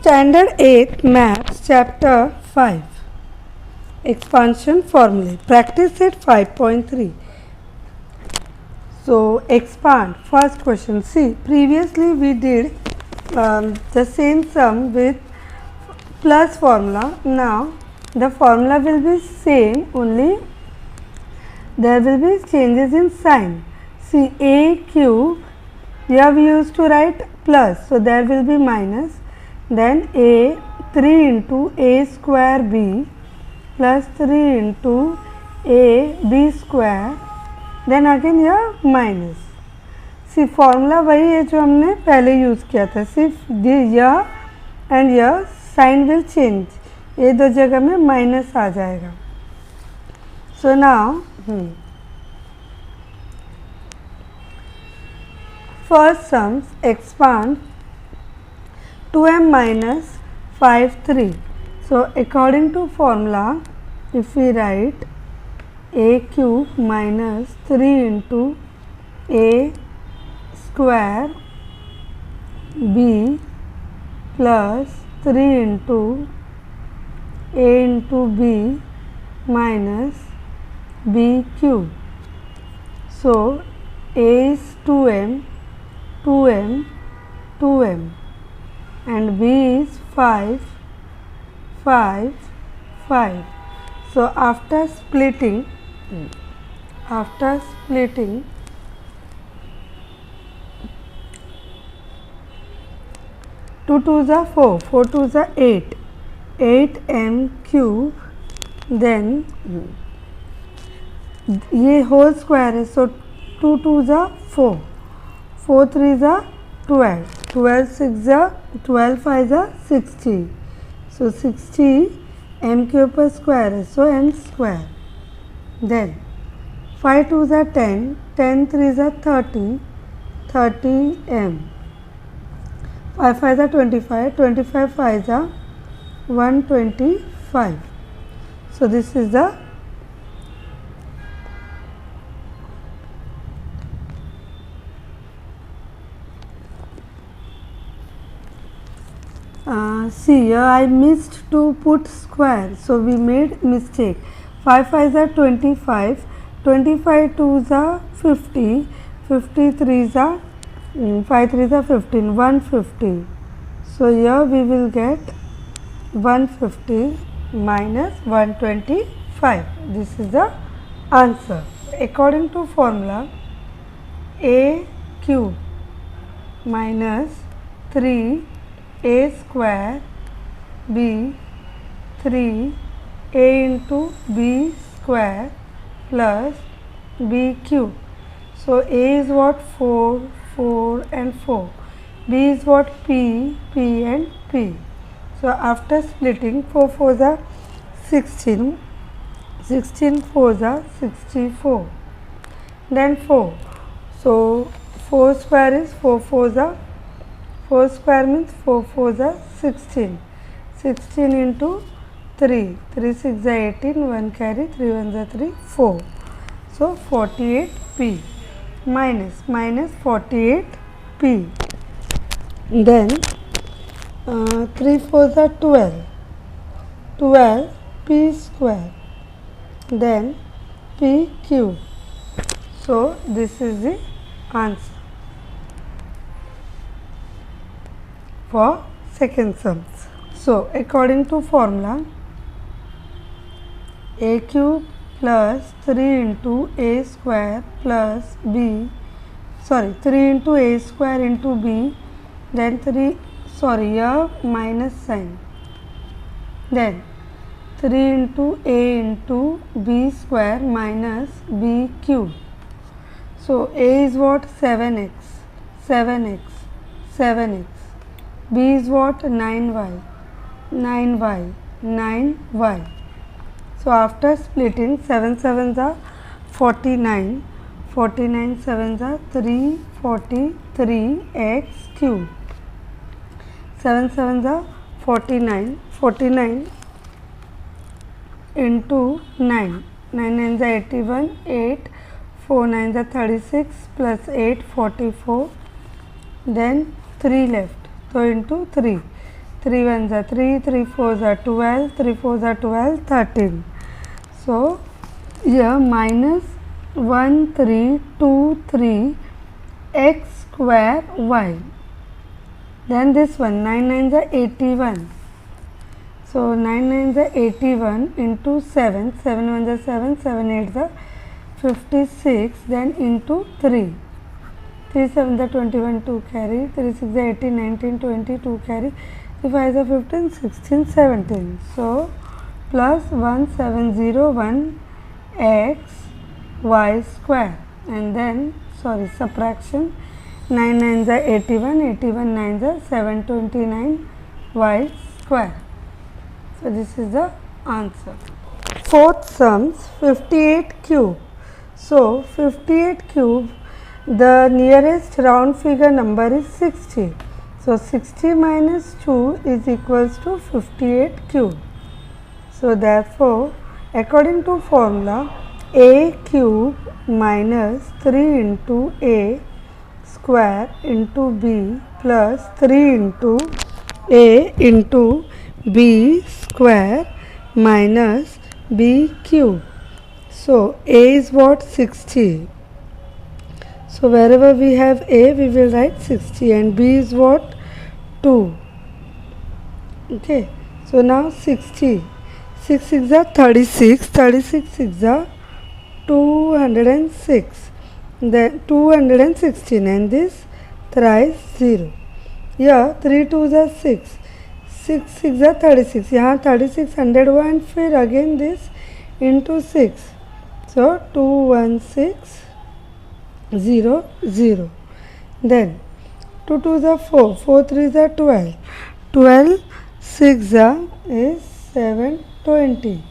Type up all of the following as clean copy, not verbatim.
Standard 8 Maths Chapter 5 Expansion Formulae. Practice it 5.3. So expand. First question. See, previously we did the same sum with plus formula. Now the formula will be same, only there will be changes in sign. See, a cube, here we used to write plus, so there will be minus. Then a 3 into a square b plus 3 into a b square, then again यह minus. सी formula वही है जो हमने पहले use किया था, सिर्फ यह एंड यह साइन विल चेंज, ये दो जगह में माइनस आ जाएगा. So now first sums expand 2m minus 5 3. So according to formula, if we write a cube minus 3 into a square b plus 3 into a into b minus b cube. So a is 2m, 2m, 2m. And b is 5, 5, 5. So after splitting 2 2s are 4, 4 2s are 8, 8m cube. Then ये whole square है, so 2 2s are 4, 4 3s are 12, 12 6 are 12 5 are 60. So 60 m cube per square है, so m square. Then 5 2s are 10, 10 3s are 30, 30 m. 5 5s are 25, 25 5s are 125. So this is the see here I missed to put square, so we made mistake. 5 5s are 25, 25 2s are 50, 50 3s are 5 3s are 15, 150. So here we will get 150 minus 125. This is the answer. According to formula, a cube minus 3 a square b 3 a into b square plus b cube. So a is what? 4, 4 and 4. B is what? P, P and P. So after splitting, 4 4s are 16, 16 4s are 64. Then 4. So 4 square is 4 4s are 4 square means 4 4s are 16. 16 into 3. 3 6 are 18. 1 carry. 3 1s are 3. 4. So 48p minus 48p. Then 3 4s are 12. 12p square. Then p cube. So this is the answer for second sums. So according to formula, a cube plus 3 into a square plus b, 3 into a square into b, then here minus sign, then 3 into a into b square minus b cube. So a is what? 7x, 7x, 7x. B is what? 9y, 9y, 9y. So after splitting, 7 7s are 49, 49 7s are 343 x cube. 7 7s are 49, 49 into 9, 9 9s are 81, 8, 4 9s are 36 plus 8 44. Then 3 left, so into 3, 3 1s are 3, 3 4s are 12, 3 4s are 12, 13. So here minus 1 3 2 3 x square y. Then this one 9 9s are 81. So 9 9s are 81 into 7, 7 1s are 7, 7 8s are 56, then into 3. 3 7s are 21, 2 carry, 3 6 are 18, 19, 20, 2 carry, 3 5s are 15, 16, 17. So plus 1701 x y square, and then subtraction 9 9s are 81, 81 9s are 729 y square. So this is the answer. Fourth sums 58 cube. So 58 cube, the nearest round figure number is 60. So 60 minus 2 is equals to 58 cube. So therefore, according to formula, a cube minus 3 into a square into b plus 3 into a into b square minus b cube. So a is what? 60. So wherever we have a, we will write 60, and b is what? 2. Okay. So now 60. 6 6 are 36. 36 6 are 206. Then 216, and this thrice 0. Here 3 2s are 6. 6 6 are 36. यहाँ 36 100 हुआ, and फिर again this into 6. So 216 0 0. Then 2 2s are 4. 4 3s are 12. 12 6 is 720.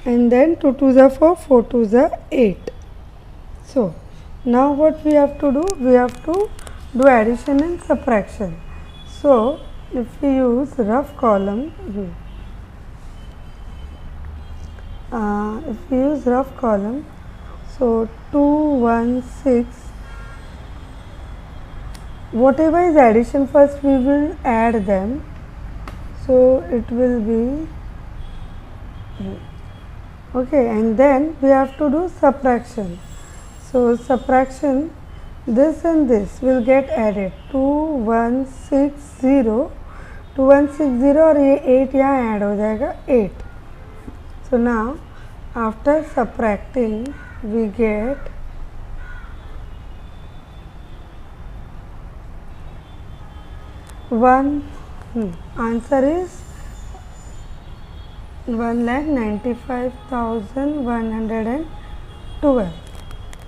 And then 2 2s are 4. 4 2s are 8. So now what we have to do? We have to do addition and subtraction. So if we use rough column, so 216, whatever is addition, first we will add them. So it will be okay, and then we have to do subtraction. So subtraction, this and this will get added. 2160, 2160 और ये 8 यहाँ add हो जाएगा 8. So now after subtracting we get answer is 1,95,112.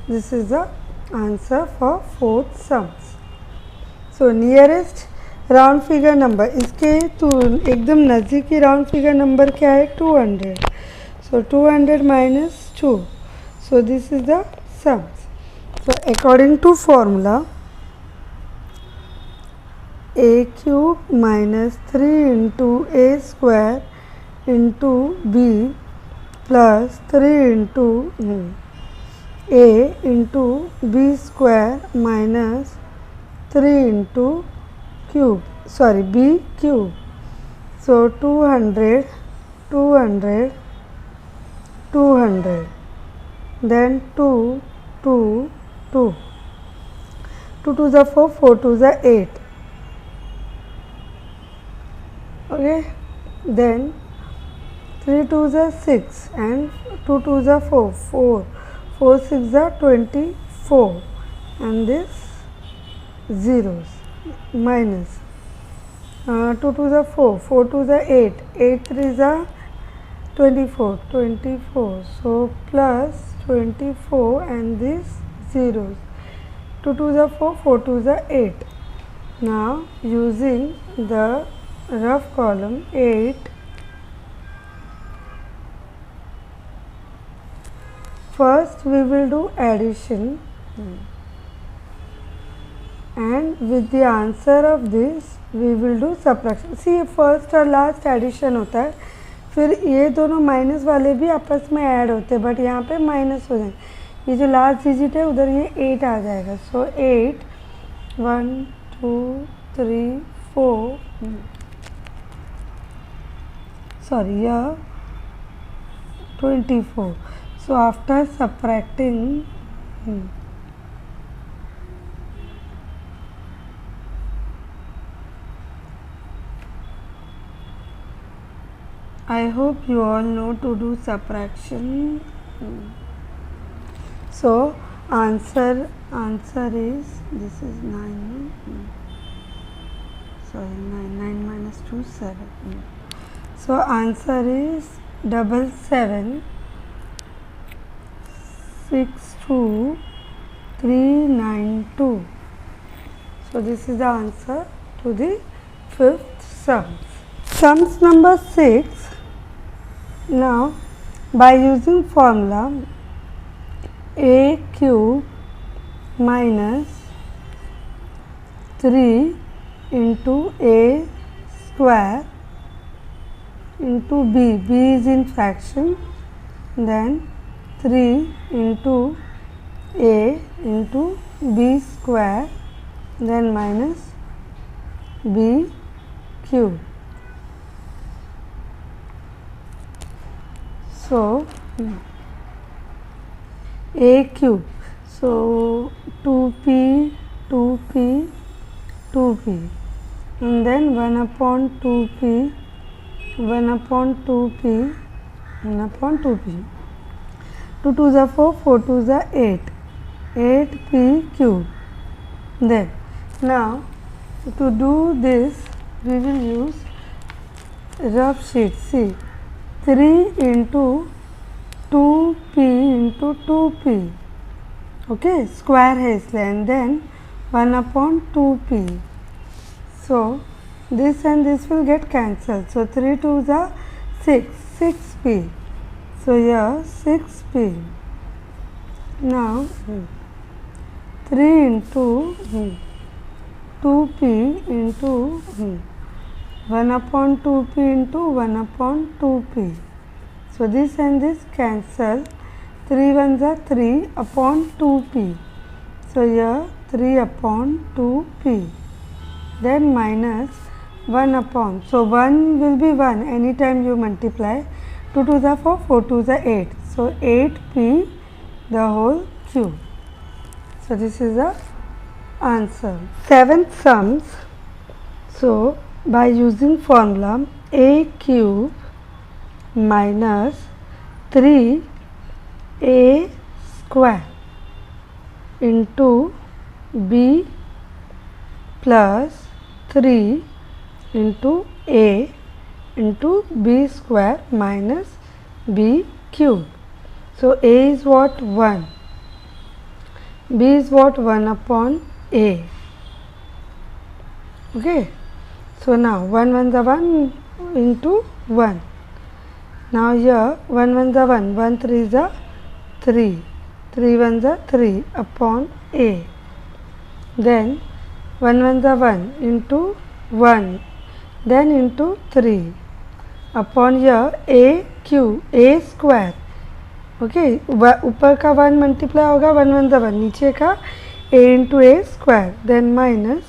This is the answer for fourth sums. So nearest round figure number, इसके तो एकदम नज़दीकी round figure number क्या है? 200. So 200 minus 2. So this is the sums. So according to formula, a cube minus 3 into a square into b plus 3 into a into b square minus 3 into b cube. So 200, 200, 200, then 2, 2, 2. 2 2s are 4, 4 2s are 8. Okay, then 3 2s are 6 and 2 2s are 4, 4, 4 6 are 24, and this zeros minus 2 2s are 4, 4 2s are 8, 8 3s are 24, 24, so plus 24 and this zeros. 2 2s are 4, 4 2s are 8. Now using the rough column 8, first we will do addition and with the answer of this we will do subtraction. See, first और last addition होता है, फिर ये दोनों minus वाले भी आपस में ऐड होते हैं, बट यहाँ पे माइनस हो जाएंगे. ये जो लास्ट डिजिट है उधर ये 8 आ जाएगा. सो 8 1 2 3 4 sorry, here 24. So after subtracting I hope you all know to do subtraction. So answer is, this is 9, sorry, 9 minus 2, 7. So answer is 7762 So this is the answer to the fifth sum. Sums number 6. Now by using formula a cube minus 3 into a square into b, b is in fraction, then 3 into a into b square, then minus b cube. So a cube, so 2p, 2p, 2p, and then 1 upon 2p, 1 upon 2p, 1 upon 2p. 2 2s are 4, 4 2s are 8, 8p cube. Then now to do this we will use rough sheet. See, 3 into 2p into 2p, okay, square है इसलिए, and then 1 upon 2p. So this and this will get cancelled. So 3 2s are 6, 6p. So here 6p. Now 3 into 2p into 1 upon 2p into 1 upon 2p. So this and this cancel. 3 ones are 3 upon 2p. So here 3 upon 2p. Then minus 1 upon. So 1 will be 1 anytime you multiply. 2 2s are 4, 4 2s are 8. So 8p the whole cube. So this is the answer. Seventh sums. So by using formula a cube minus 3a square into b plus 3 into a into b square minus b cube. So a is what? 1. B is what? 1 upon a. Okay. So now 1 1 the 1 into 1. Now here 1 1 the 1, 1 3 the 3, 3 1 the 3 upon a. Then 1 1 the 1 into 1, then into 3 upon here a cube, a square. Okay ऊपर का 1 multiply होगा 1 1 the 1, नीचे का a into a square, then minus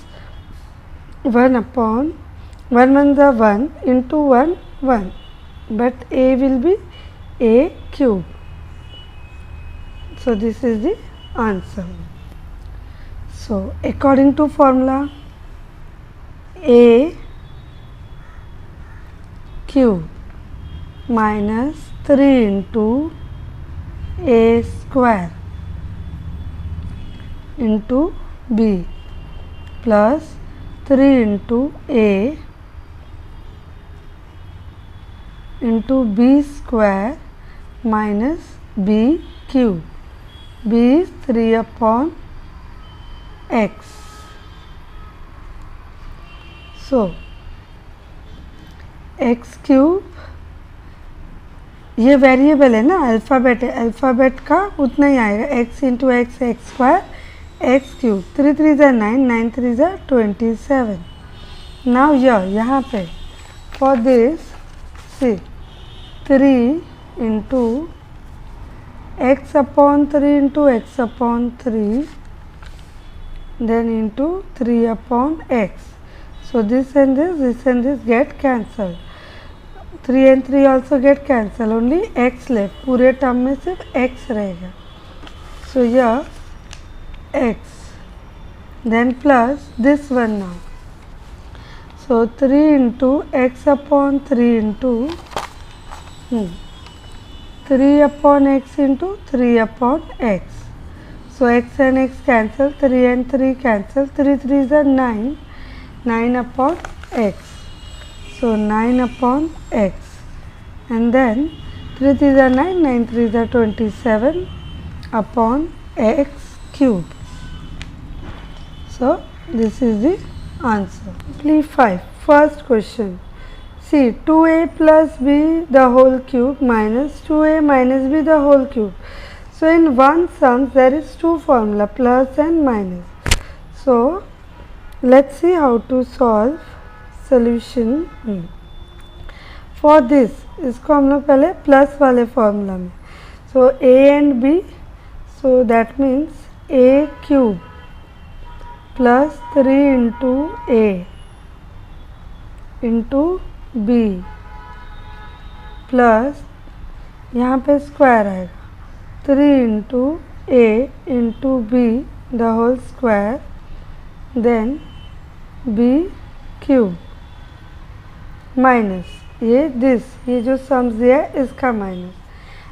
1 upon 1 1 the 1 into 1 1, but a will be a cube. So this is the answer. So according to formula a cube minus 3 into a square into b plus 3 into a into b square minus b cube. B is 3 upon x. So x cube, ये variable है ना, alphabet है, alphabet का उतना ही आएगा, x into x x square x cube, 3 3 ज़ा 9, 9 3 ज़ा 27. Now यहाँ पे for this see 3 into x upon 3 into x upon 3, then into 3 upon x. So this and this get cancelled. 3 and 3 also get cancel, only x left, पूरे term में सिर्फ x रहेगा. So here x, then plus this one now. So 3 into x upon 3 into 3 upon x into 3 upon x. So x and x cancel, 3 and 3 cancel, 3 3s are 9, 9 upon x. So 9 upon x, and then 3 3s are 9, 9 3s are 27 upon x cube. So this is the answer. Simply 5. First question. See, 2a plus b the whole cube minus 2a minus b the whole cube. So in one sum there is two formula, plus and minus. So let's see how to solve solution. For this, इसको हम लोग पहले plus वाले formula में. So a and b, so that means a cube plus 3 into a into b plus यहाँ पे square आएगा 3 into a into b the whole square, then b cube minus ये जो सम्स दिया है इसका minus,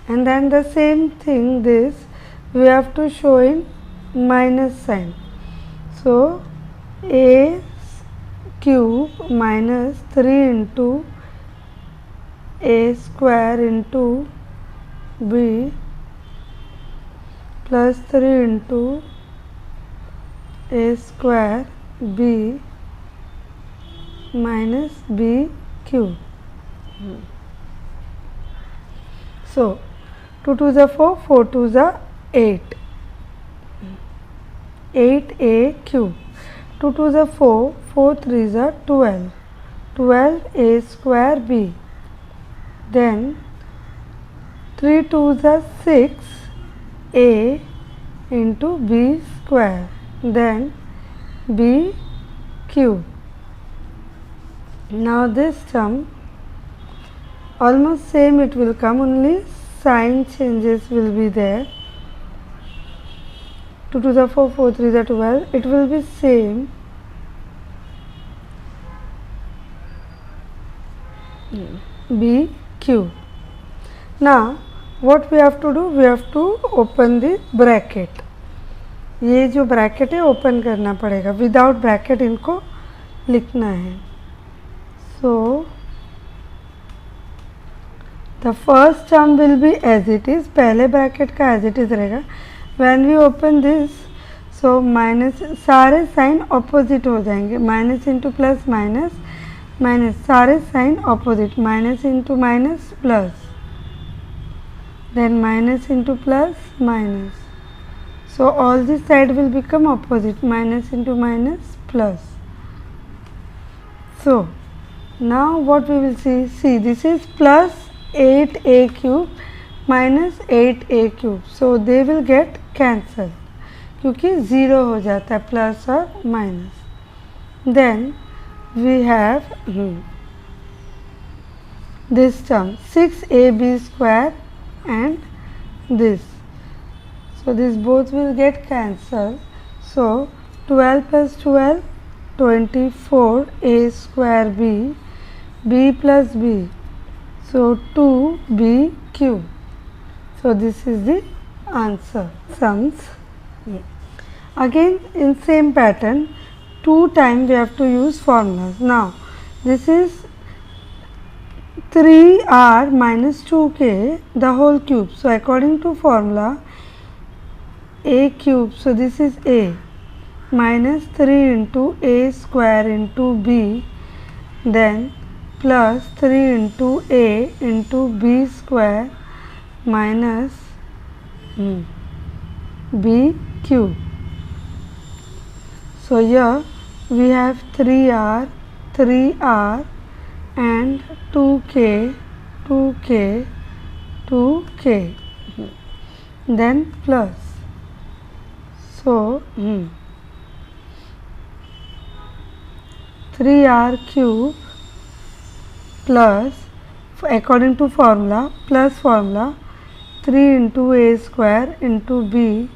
and then the same thing this we have to show in minus sign. So a cube minus 3 into a square into b plus 3 into a square b minus b cube. So 2 2s are 4, 4 2s are 8, 8a cube. 2 2s are 4, 4 3s are 12, 12 a square b. Then 3 2s are 6 a into b square, then b cube. Now this term almost same it will come, only sign changes will be there. 2 2s are 4, 4 3s are 12, it will be same. B cube. Now what we have to do, we have to open the bracket. ये जो bracket है open करना पड़ेगा, without bracket इनको लिखना है. So the first term will be as it is, पहले bracket का as it is रहेगा. When we open this, so minus सारे साइन ऑपोजिट हो जाएंगे, minus into plus minus minus, सारे sign opposite, minus into minus plus, then minus into plus minus. So all this side will become opposite, minus into minus plus. So now what we will see this is plus 8a cube minus 8a cube. So they will get cancelled क्योंकि zero हो जाता है plus और minus. Then we have this term 6ab square and this. So this both will get cancelled. So 12 plus 12, 24 a square b, b plus b, so 2b cube. So this is the answer. Sums. Again in same pattern, 2 times we have to use formulas. Now this is 3r minus 2k the whole cube. So according to formula a cube, so this is a minus 3 into a square into b, then plus 3 into a into b square minus b cube. So here we have 3r, 3r and 2k, 2k, 2k, then plus. So 3r cube plus according to formula, plus formula 3 into a square into b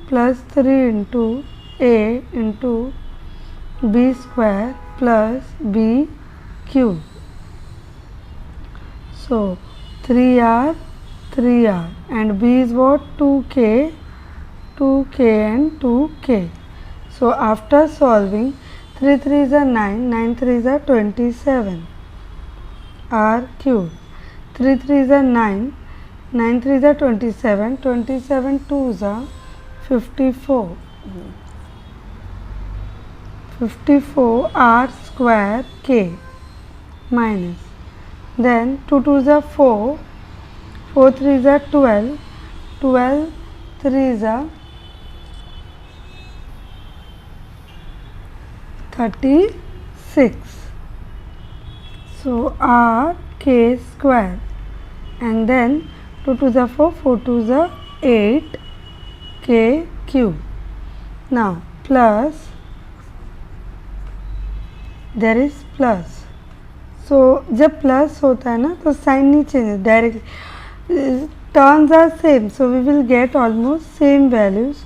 plus 3 into a into b square plus b cube. So 3r, 3r, and b is what? 2k, 2k and 2k. So after solving, 3 3s are 9, 9 3s are 27 r cube. 3 3s are 9, 9 3s are 27, 27 2s are 54. 54 r square k minus, then 2 2s are 4, 4 3s are 12, 12 3s are 36. So r k square, and then 2 2s are 4, 4 2s are 8 k cube. Now plus, there is plus. So जब plus होता है ना तो sign नहीं change, directly terms are same, so we will get almost same values.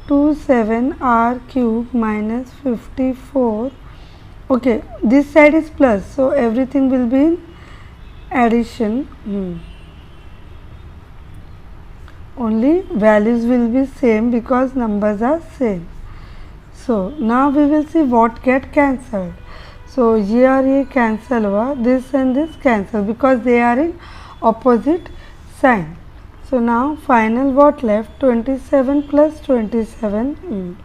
27 r cube minus 54. Okay, this side is plus, so everything will be in addition. Only values will be same because numbers are same. So now we will see what get cancelled. So ये और ये cancel हुआ, this and this cancel because they are in opposite sign. So now final what left? 27 plus 27,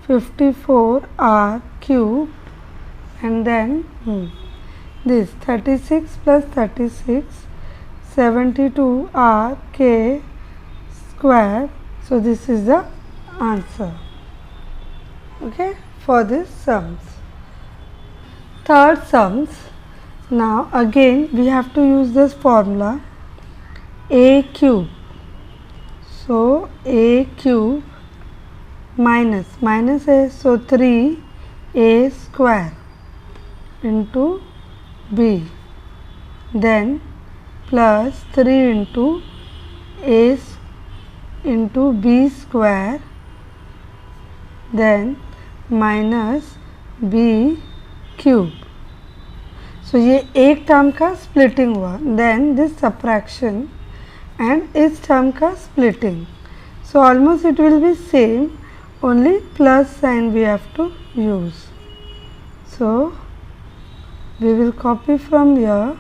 54 r cube, and then this 36 plus 36, 72 r k square. So this is the answer, okay, for this sums. Third sums. Now again we have to use this formula a cube. So a cube minus, minus a, so 3 a square into b, then plus 3 into a into b square, then minus b cube. So ये एक term का splitting हुआ, then this subtraction and इस term का splitting. So almost it will be same, only plus sign we have to use. So we will copy from here.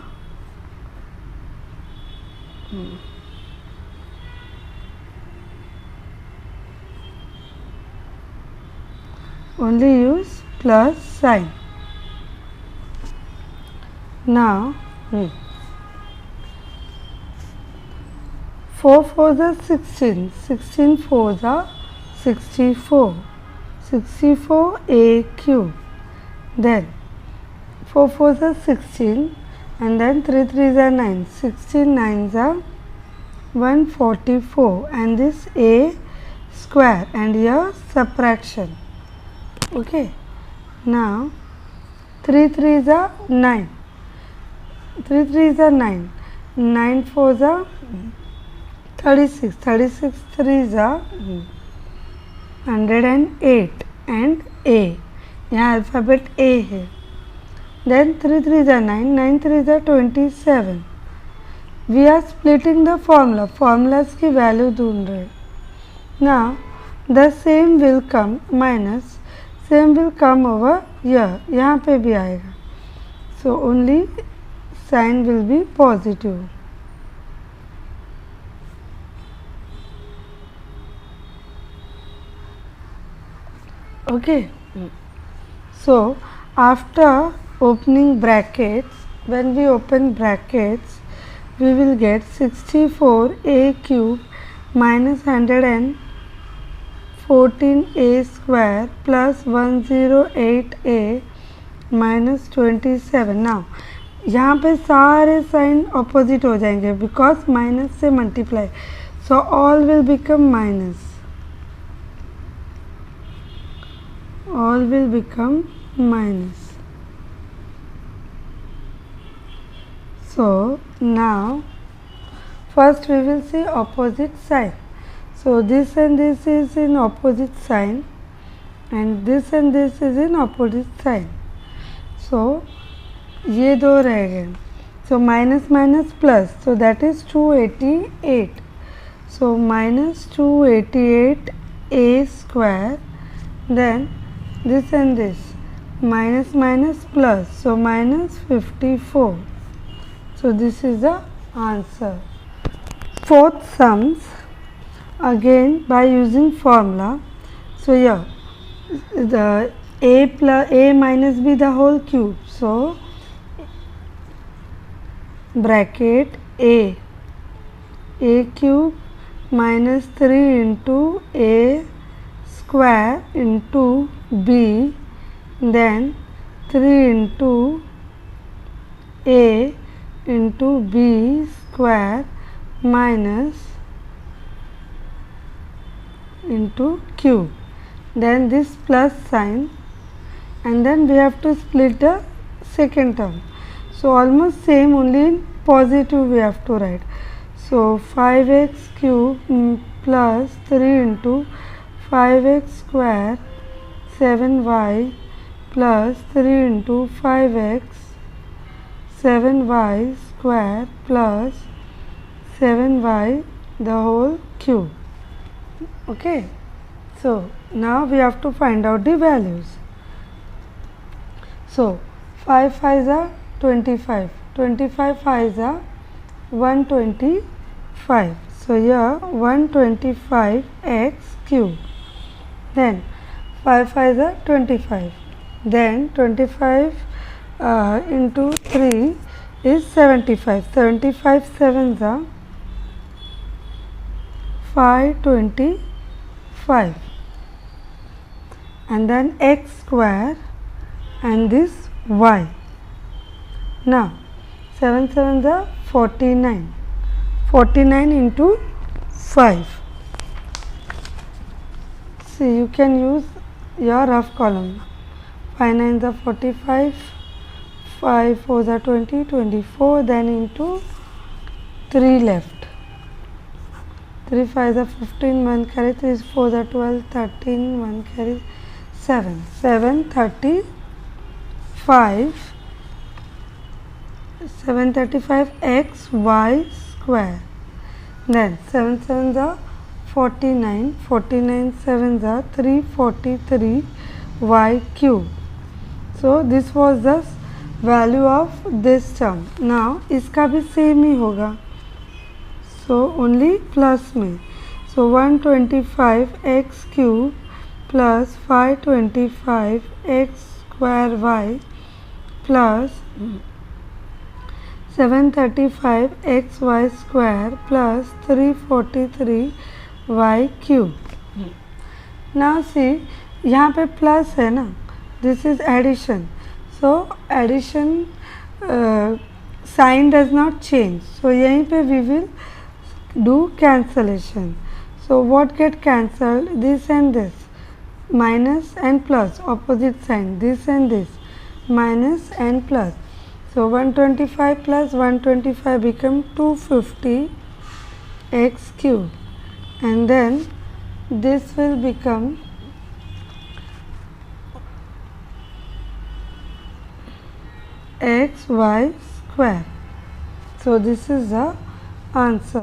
Only use plus sign. Now 4 4s are 16, 16 4s are 64, 64 a cube, then 4 4s are 16, and then 3 3s are 9, 16 9s are 144, and this a square, and here subtraction. Okay, now 3 3s are 9, 3 3s are 9, 9 4s are 36, 36 3s are 108, and a, यहाँ alphabet a है. Then 3 3s are 9, 9 3s are 27. We are splitting the formula, formulas की value ढूंढ रहे. Now the same will come minus, same will come over here, यहाँ पे भी आएगा. So only sign will be positive. Okay. So after opening brackets, when we open brackets, we will get 64 a cube minus 114 a square plus 108 a minus 27. Now यहाँ पे सारे sign opposite हो जाएंगे because minus से multiply, so all will become minus, all will become minus. So now first we will see opposite sign. So this and this is in opposite sign and this is in opposite sign. So ये दो रह गए. So minus minus plus, so that is 288. So minus 288 a square, then this and this minus minus plus, so minus 54. So this is the answer. Fourth sums again by using formula. So here the a plus a minus b the whole cube. So bracket a cube minus 3 into a square into b, then 3 into a into b square minus into cube, then this plus sign, and then we have to split the second term. So almost same, only in positive we have to write. So 5x cube plus 3 into 5x square 7y plus 3 into 5x 7y square plus 7y the whole cube. Okay. So now we have to find out the values. So 5 5s are 25, 25 5s are 125. So here 125x cube, then 5 5s are 25, then 25 into 3 is 75, 75 7s are 525, and then x square and this y. Now 7 7s are 49, 49 into 5. See, you can use your rough column. 5 9s are 45, 5 4s are 20, 24, then into 3 left. 3 5s are 15, 1 carry, 3 4s are 12, 13, 1 carry, 7, 735, 735 x y square, then 7 7s are 49, 49 7s are 343 y cube. So this was the value of this term. Now इसका भी same ही होगा, so only plus में. So 125 x cube plus 525 x square y plus 735 x y square plus 343 y cube. Now see, यहाँ पे plus है ना, this is addition. So addition sign does not change. So यहीं पे we will do cancellation. So what get cancelled? This and this, minus and plus, opposite sign, this and this, minus and plus. So 125 plus 125 become 250 x cube, and then this will become x y square. So this is the answer.